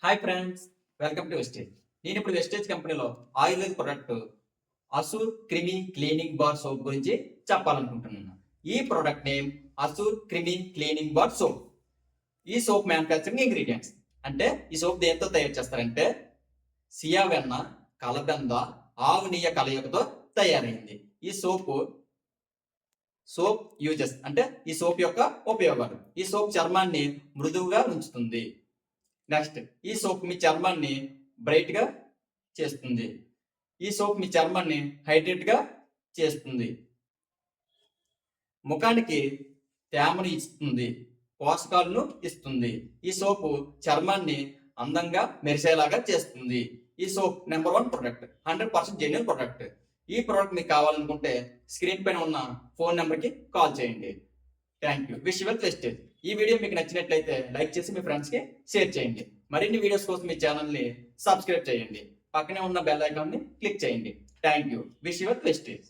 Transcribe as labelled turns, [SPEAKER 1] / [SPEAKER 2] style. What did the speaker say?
[SPEAKER 1] Hi friends, welcome to Vestige. నేను ఇప్పుడు wastage కంపెనీలో ఆయుర్వేద ప్రొడక్ట్ అసూర్ క్రిమి క్లీనింగ్ బార్ సోప్ గురించి చెప్పాలనుకుంటున్నాను. ఈ ప్రొడక్ట్ నేమ్ అసూర్ క్రిమి క్లీనింగ్ బార్ సోప్. ఈ సోప్ మ్యానుఫ్యాక్చరింగ్ ఇంగ్రీడియంట్స్ అంటే ఈ సోప్ దేంతో తయారు చేస్తారంటే సియా వెన్న, కలబెంద, ఆవు నెయ్యి కలయికతో తయారైంది. ఈ సోప్ యూజెస్ అంటే ఈ సోప్ యొక్క ఉపయోగాలు. ఈ సోప్ చర్మాన్ని మృదువుగా ఉంచుతుంది. నెక్స్ట్, ఈ సోప్ మీ చర్మాన్ని బ్రైట్ గా చేస్తుంది. ఈ సోప్ మీ చర్మాన్ని హైడ్రేట్ గా చేస్తుంది. ముఖానికి తేమను ఇస్తుంది, పోషకాలను ఇస్తుంది. ఈ సోపు చర్మాన్ని అందంగా మెరిసేలాగా చేస్తుంది. ఈ soap number 1 product, 100% genuine product. ఈ ప్రోడక్ట్ మీకు కావాలనుకుంటే స్క్రీన్ పైన ఉన్న ఫోన్ నెంబర్కి కాల్ చేయండి. Thank you. Wish your Vestige. ఈ వీడియో మీకు నచ్చినట్లయితే లైక్ చేసి మీ ఫ్రెండ్స్కి షేర్ చేయండి. మరిన్ని వీడియోస్ కోసం మీ ఛానల్ని సబ్స్క్రైబ్ చేయండి. పక్కనే ఉన్న బెల్ ఐకాన్ని క్లిక్ చేయండి. Thank you. Wish your wastage.